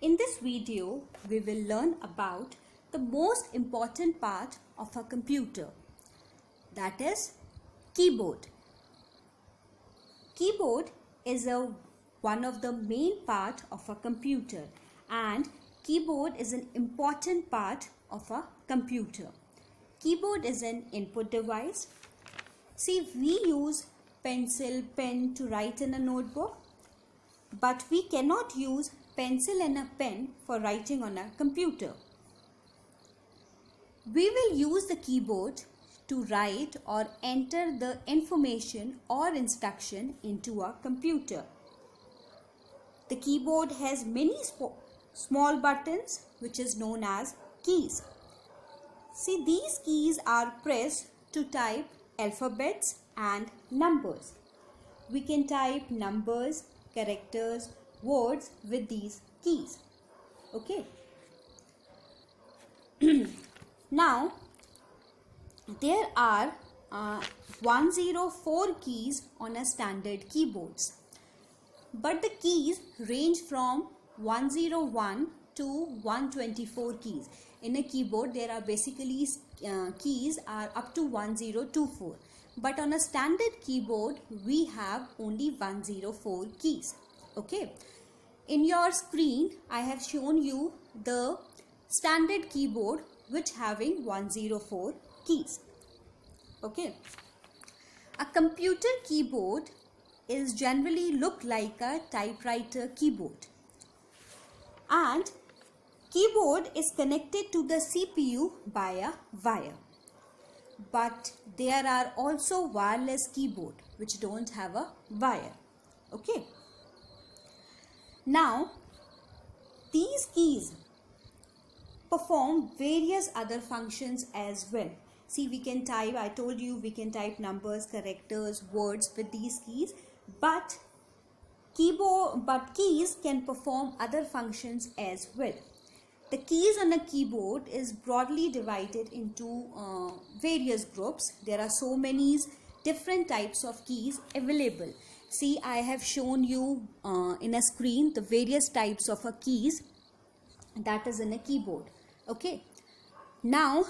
In this video, we will learn about the most important part of a computer, that is keyboard. Keyboard is one of the main part of a computer, and keyboard is an important part of a computer. Keyboard is an input device. See, we use pencil, pen to write in a notebook, but we cannot use pencil and a pen for writing on a computer. We will use the keyboard to write or enter the information or instruction into a computer. The keyboard has many small buttons which is known as keys. See, these keys are pressed to type alphabets and numbers. We can type numbers, characters, words with these keys. Okay. Now, there are 104 keys on a standard keyboards, but the keys range from 101 to 124 keys. In a keyboard, there are basically keys are up to 1024, but on a standard keyboard, we have only 104 keys. Okay. In your screen, I have shown you the standard keyboard which having 104 keys. Okay. A computer keyboard is generally look like a typewriter keyboard, and keyboard is connected to the CPU by a wire. But there are also wireless keyboard which don't have a wire. Okay. Now, these keys perform various other functions as well. See, we can type, I told you we can type numbers, characters, words with these keys, but keys can perform other functions as well. The keys on a keyboard is broadly divided into various groups. There are so many different types of keys available. See, I have shown you in a screen the various types of keys that is in a keyboard. Okay. Now,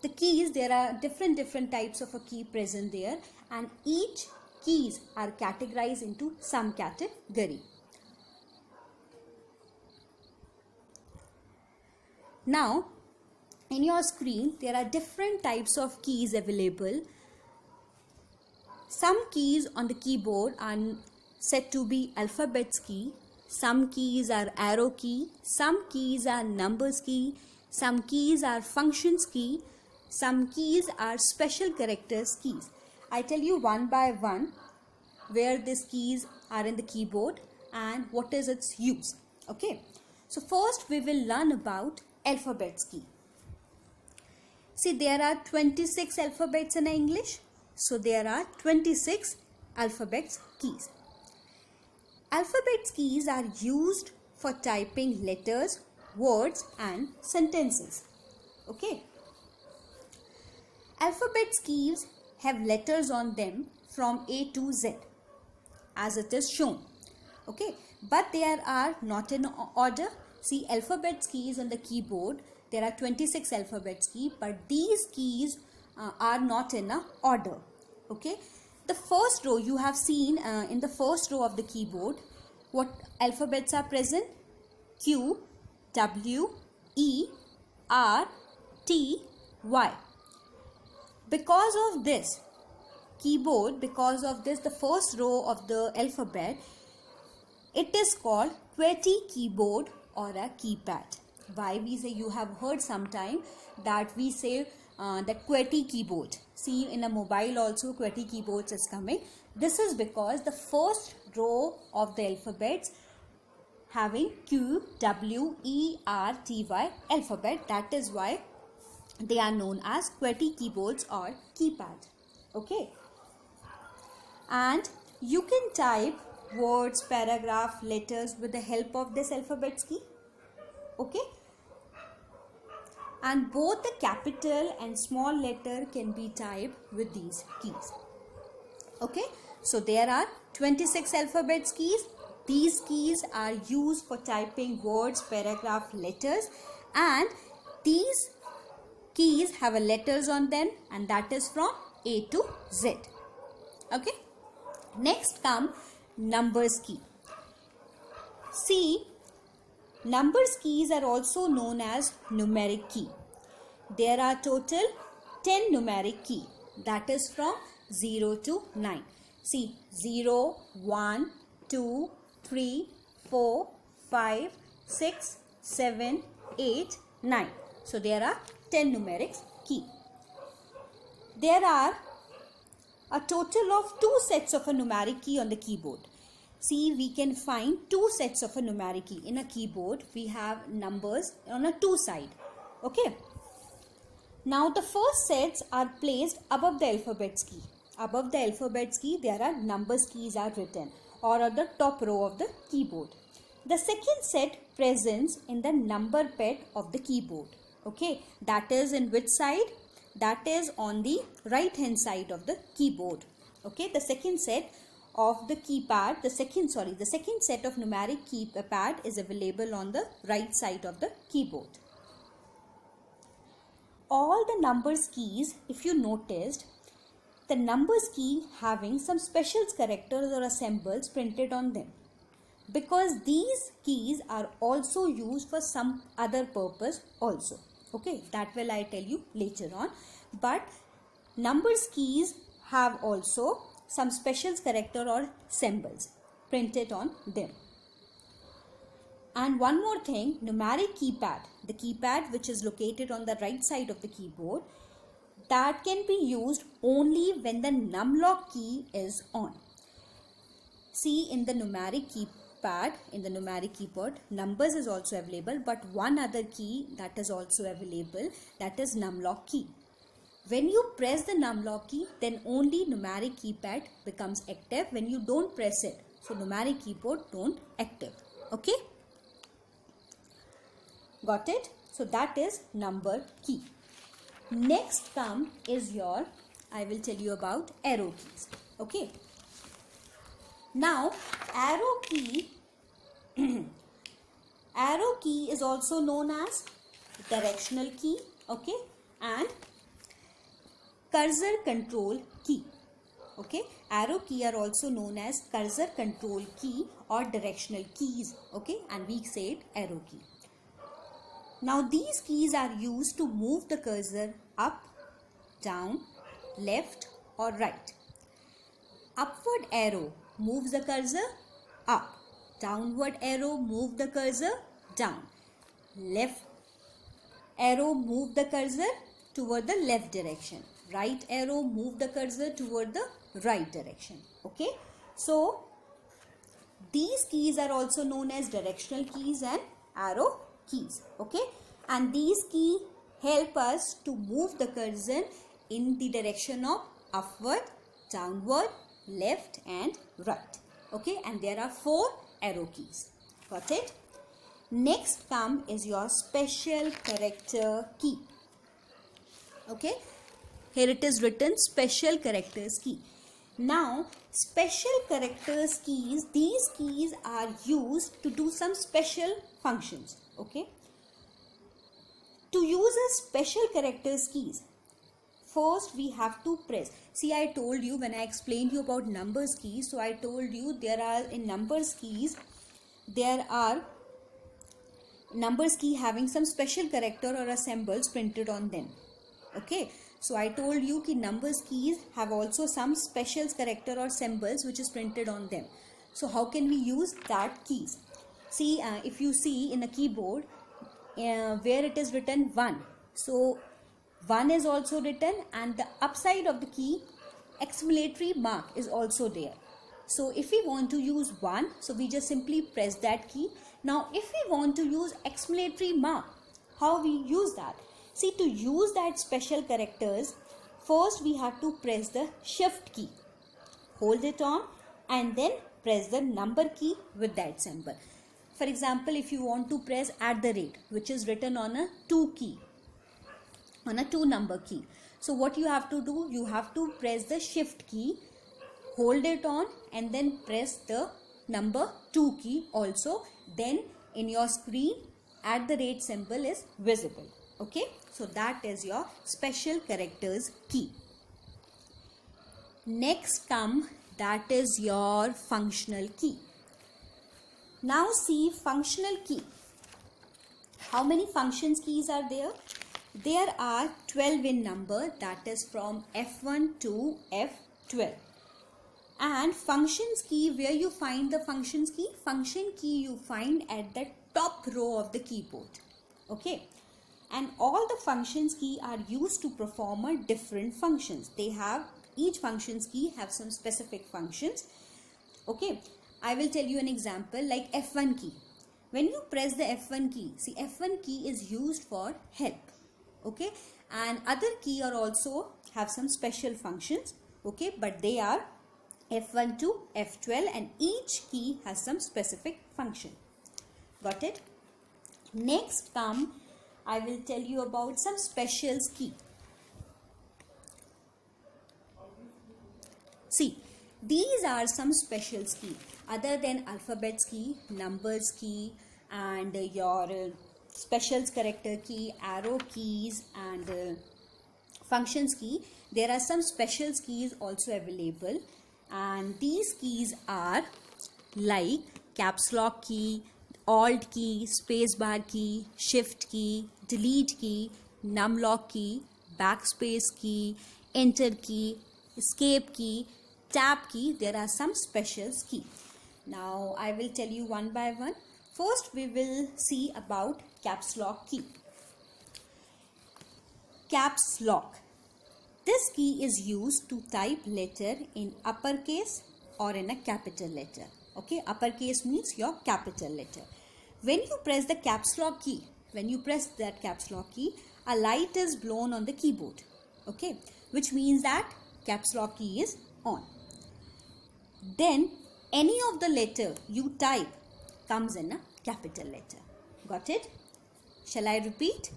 the keys, there are different types of a key present there, and each keys are categorized into some category. Now, in your screen, there are different types of keys available. Some keys on the keyboard are said to be alphabets key. Some keys are arrow key. Some keys are numbers key. Some keys are functions key. Some keys are special characters keys. I tell you one by one where these keys are in the keyboard and what is its use. Okay. So first we will learn about alphabets key. See, there are 26 alphabets in English. So there are 26 alphabets keys. Alphabets keys are used for typing letters, words and sentences. Okay. Alphabets keys have letters on them from A to Z as it is shown. Okay. But they are not in order. See, alphabets keys on the keyboard, there are 26 alphabets key, but these keys are not in a order. Okay. The first row you have seen in the first row of the keyboard, what alphabets are present? Q, W, E, R, T, Y. Because of this keyboard, because of this, the first row of the alphabet, it is called QWERTY keyboard or a keypad. Why we say, you have heard sometime that we say that QWERTY keyboard. See, in a mobile also QWERTY keyboards is coming. This is because the first row of the alphabets having Q, W, E, R, T, Y alphabet. That is why they are known as QWERTY keyboards or keypad. Okay. And you can type words, paragraph, letters with the help of this alphabets key. Okay. And both the capital and small letter can be typed with these keys. Okay. So there are 26 alphabets keys These keys are used for typing words, paragraph, letters, and these keys have a letters on them, and that is from A to Z. Okay. Next come numbers key. See, numbers keys are also known as numeric key. There are total 10 numeric key, that is from 0 to 9. See, 0, 1, 2, 3, 4, 5, 6, 7, 8, 9. So there are 10 numeric key. There are a total of 2 sets of a numeric key on the keyboard. See, we can find 2 sets of a numeric key. In a keyboard, we have numbers on a 2 side. Okay. Now, the first sets are placed above the alphabets key. Above the alphabets key, there are numbers keys are written or on the top row of the keyboard. The second set presents in the number pad of the keyboard. Okay. That is in which side? That is on the right hand side of the keyboard. Okay. The second set of the keypad, the second set of numeric keypad is available on the right side of the keyboard. All the numbers keys, if you noticed, the numbers key having some special characters or symbols printed on them, because these keys are also used for some other purpose also. Okay, that will I tell you later on. But numbers keys have also some special character or symbols printed on them. And one more thing, numeric keypad, the keypad which is located on the right side of the keyboard, that can be used only when the numlock key is on. See, in the numeric keypad, in the numeric keyboard, numbers is also available, but one other key that is also available, that is numlock key. When you press the numlock key, then only numeric keypad becomes active. When you don't press it, so numeric keyboard don't active. Okay. Got it? So that is number key. Next come is your, I will tell you about arrow keys. Okay. Now arrow key, arrow key is also known as directional key. Okay. And cursor control key. Okay. Arrow key are also known as cursor control key or directional keys. Okay. And we say it arrow key. Now these keys are used to move the cursor up, down, left or right. Upward arrow moves the cursor up. Downward arrow move the cursor down. Left arrow move the cursor toward the left direction. Right arrow move the cursor toward the right direction. Okay. So these keys are also known as directional keys and arrow keys. Okay, and these keys help us to move the cursor in the direction of upward, downward, left and right. Okay, and there are 4 arrow keys. Got it? Next come is your special character key. Okay, here it is written special characters key. Now special characters keys, these keys are used to do some special functions. Okay, to use a special characters keys, first we have to press. See, I told you when I explained you about numbers keys, so I told you there are in numbers keys, there are numbers key having some special character or symbols printed on them. Okay, so I told you that numbers keys have also some special character or symbols which is printed on them. So how can we use that keys? See, if you see in a keyboard where it is written 1, so 1 is also written, and the upside of the key exclamatory mark is also there. So if we want to use 1, so we just simply press that key. Now if we want to use exclamatory mark, how we use that? See, to use that special characters, first we have to press the shift key, hold it on and then press the number key with that symbol. For example, if you want to press @ which is written on a 2 key, on a 2 number key. So what you have to do, you have to press the shift key, hold it on and then press the number 2 key also, then in your screen @ symbol is visible. Okay, so that is your special characters key. Next come, that is your functional key. Now see functional key. How many functions keys are there? There are 12 in number, that is from F1 to F12. And functions key, where you find the functions key? Function key you find at the top row of the keyboard. Okay, and all the functions key are used to perform a different functions. They have, each functions key have some specific functions. Okay, I will tell you an example like F1 key. When you press the F1 key, see F1 key is used for help. Okay, and other key are also have some special functions. Okay, but they are F1 to F12 and each key has some specific function. Got it? Next come, I will tell you about some specials key. See, these are some specials key other than alphabets key, numbers key, and your specials character key, arrow keys, and functions key. There are some specials keys also available, and these keys are like caps lock key, alt key, spacebar key, shift key, delete key, numlock key, backspace key, enter key, escape key, tab key. There are some specials key. Now I will tell you one by one. First we will see about caps lock key. Caps lock. This key is used to type letter in uppercase or in a capital letter. Okay, uppercase means your capital letter. When you press the caps lock key, when you press that caps lock key, a light is blown on the keyboard. Okay, which means that caps lock key is on. Then any of the letter you type comes in a capital letter. Got it? Shall I repeat?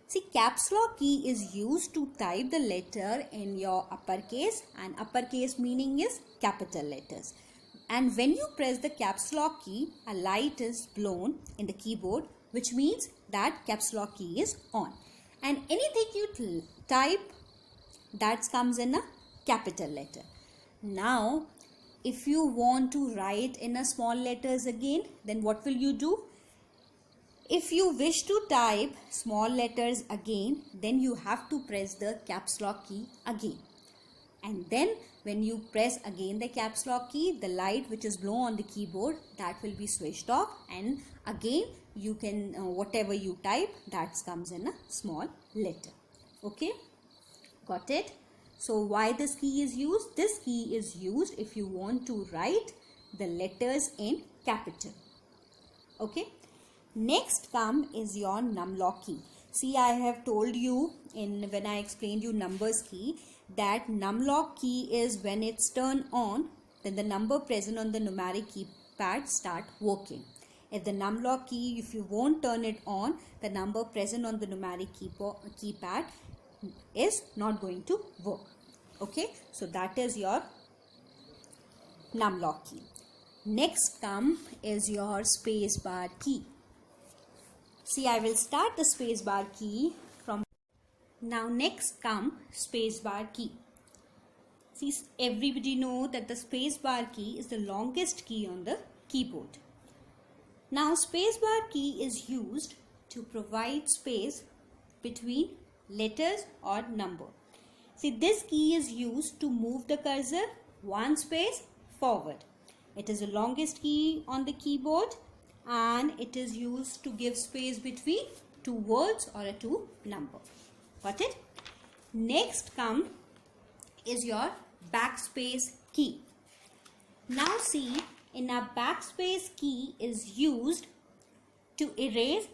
See, caps lock key is used to type the letter in your uppercase, and uppercase meaning is capital letters. And when you press the caps lock key, a light is blown in the keyboard, which means that caps lock key is on. And anything you type, that comes in a capital letter. Now, if you want to write in a small letters again, then what will you do? If you wish to type small letters again, then you have to press the caps lock key again. And then when you press again the caps lock key, the light which is blown on the keyboard, that will be switched off, and again you can whatever you type, that comes in a small letter. Okay, got it? So why this key is used? This key is used if you want to write the letters in capital. Okay. Next come is your numlock key. See, I have told you when I explained you numbers key, that numlock key is when it's turned on, then the number present on the numeric keypad start working. If the numlock key, if you won't turn it on, the number present on the numeric keypad is not going to work. Okay, so that is your numlock key. Next come is your spacebar key. See, I will start the spacebar key from now. Next come spacebar key. See, everybody know that the spacebar key is the longest key on the keyboard. Now, spacebar key is used to provide space between letters or number. See, this key is used to move the cursor one space forward. It is the longest key on the keyboard, and it is used to give space between two words or a two number. Got it? Next come is your backspace key. Now see, in a backspace key is used to erase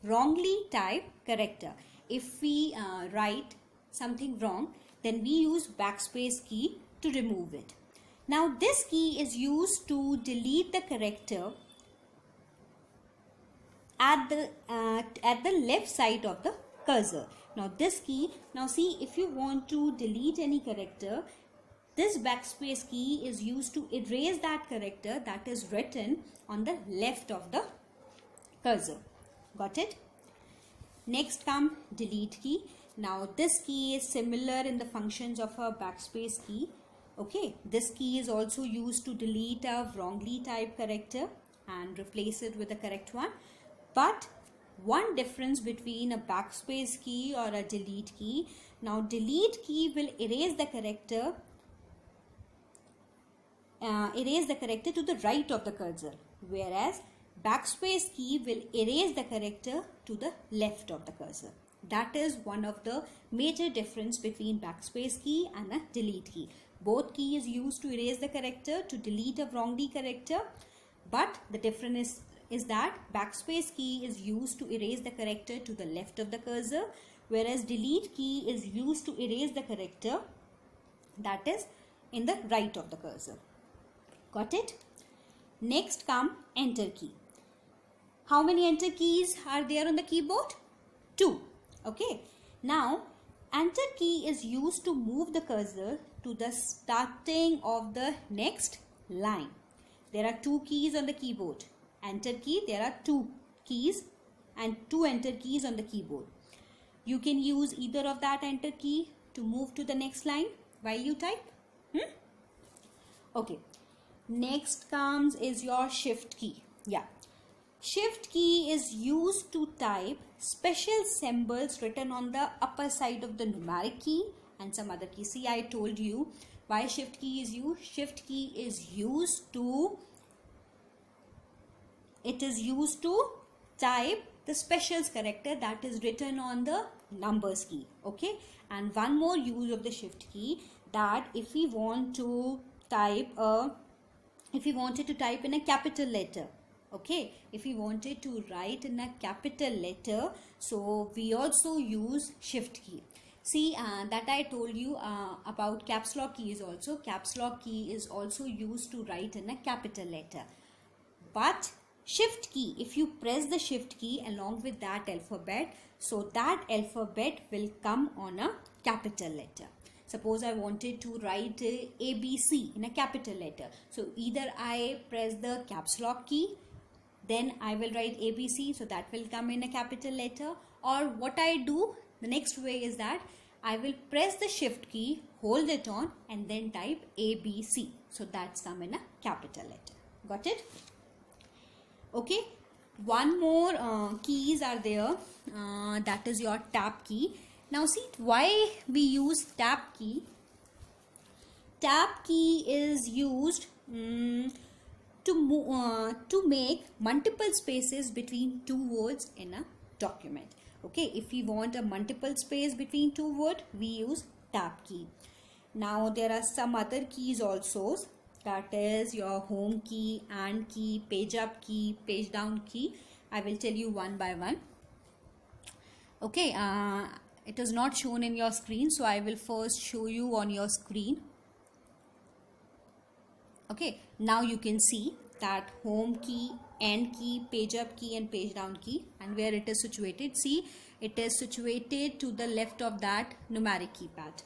wrongly typed character. If we write something wrong, then we use backspace key to remove it. Now this key is used to delete the character at the left side of the cursor. Now this key, now see, if you want to delete any character, this backspace key is used to erase that character that is written on the left of the cursor. Got it? Next come delete key. Now this key is similar in the functions of a backspace key. Okay, this key is also used to delete a wrongly typed character and replace it with a correct one. But one difference between a backspace key or a delete key. Now delete key will erase the character to the right of the cursor, whereas backspace key will erase the character to the left of the cursor. That is one of the major difference between backspace key and a delete key. Both key is used to erase the character, to delete a wrongly character, but the difference is that backspace key is used to erase the character to the left of the cursor, whereas delete key is used to erase the character that is in the right of the cursor. Got it? Next come enter key. How many enter keys are there on the keyboard? 2. Okay. Now enter key is used to move the cursor to the starting of the next line. There are 2 keys on the keyboard. Enter key, there are 2 keys and 2 enter keys on the keyboard. You can use either of that enter key to move to the next line while you type. Okay. Next comes is your shift key. Yeah. Shift key is used to type special symbols written on the upper side of the numeric key and some other key. See, I told you why shift key is used. Shift key is used to type the specials character that is written on the numbers key. Okay, and one more use of the shift key, that if we wanted to type in a capital letter, okay, if we wanted to write in a capital letter, so we also use shift key. See, that I told you about caps lock key is also. Caps lock key is also used to write in a capital letter. But shift key, if you press the shift key along with that alphabet, so that alphabet will come on a capital letter. Suppose I wanted to write ABC in a capital letter. So either I press the caps lock key, then I will write ABC, so that will come in a capital letter. Or what I do, the next way is that I will press the shift key, hold it on and then type ABC. So that's come in a capital letter. Got it? Okay. One more keys are there. That is your tab key. Now see why we use tab key. Tab key is used to make multiple spaces between 2 words in a document. Okay, if we want a multiple space between 2 words, we use tab key. Now there are some other keys also, that is your home key, and key, page up key, page down key. I will tell you one by one. Okay, it is not shown in your screen, so I will first show you on your screen. Okay, now you can see that home key, end key, page up key and page down key, and where it is situated. See, it is situated to the left of that numeric keypad.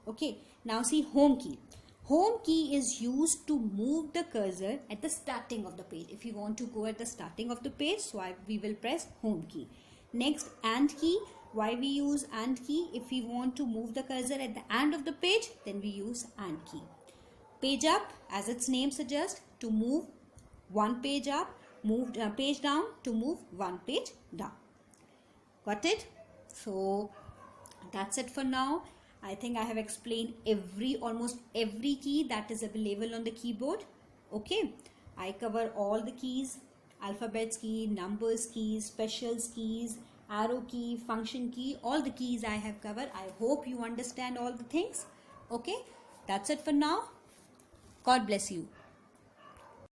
Okay, now see home key. Home key is used to move the cursor at the starting of the page. If you want to go at the starting of the page, so we will press home key. Next, and key. Why we use and key? If we want to move the cursor at the end of the page, then we use and key. Page up, as its name suggests, to move one page up, move page down to move one page down. Got it? So that's it for now. I think I have explained almost every key that is available on the keyboard. Okay, I cover all the keys, alphabets key, numbers keys, specials keys, arrow key, function key, all the keys I have covered. I hope you understand all the things. Okay, that's it for now. God bless you.